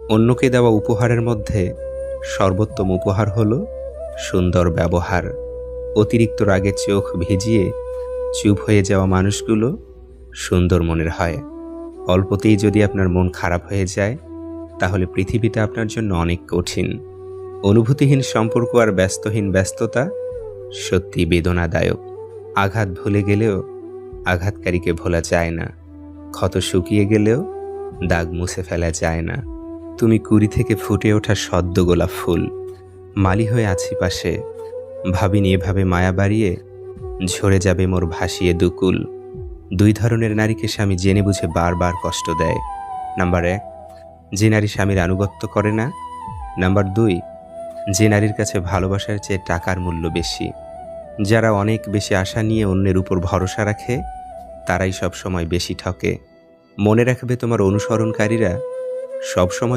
অন্যকে দেওয়া উপহারের মধ্যে সর্বোত্তম উপহার হলো সুন্দর ব্যবহার। অতিরিক্ত রাগে চোখ ভিজিয়ে চুপ হয়ে যাওয়া মানুষগুলো সুন্দর মনের হয়। অল্পতেই যদি আপনার মন খারাপ হয়ে যায়, তাহলে পৃথিবীটা আপনার জন্য অনেক কঠিন। অনুভূতিহীন সম্পর্ক আর ব্যস্তহীন ব্যস্ততা সত্যি বেদনাদায়ক। আঘাত ভুলে গেলেও আঘাতকারীকে ভোলা যায় না। ক্ষত শুকিয়ে গেলেও দাগ মুছে ফেলা যায় না। তুমি কুড়ি থেকে ফুটে ওঠা সদ্য গোলাপ ফুল। মালি হয়ে আছি পাশে, ভাবিনি এভাবে মায়া বাড়িয়ে ঝরে যাবে মোর ভাসিয়ে দুকুল। দুই ধরনের নারীকে স্বামী জেনে বুঝে বারবার কষ্ট দেয়। নাম্বার 1, যে নারী স্বামীর আনুগত্য করে না। নাম্বার 2, যে নারীর কাছে ভালোবাসার চেয়ে টাকার মূল্য বেশি। যারা অনেক বেশি আশা নিয়ে অন্যের উপর ভরসা রাখে, তারাই সব সময় বেশি ঠকে। মনে রাখবে, তোমার অনুসরণকারীরা সবসময়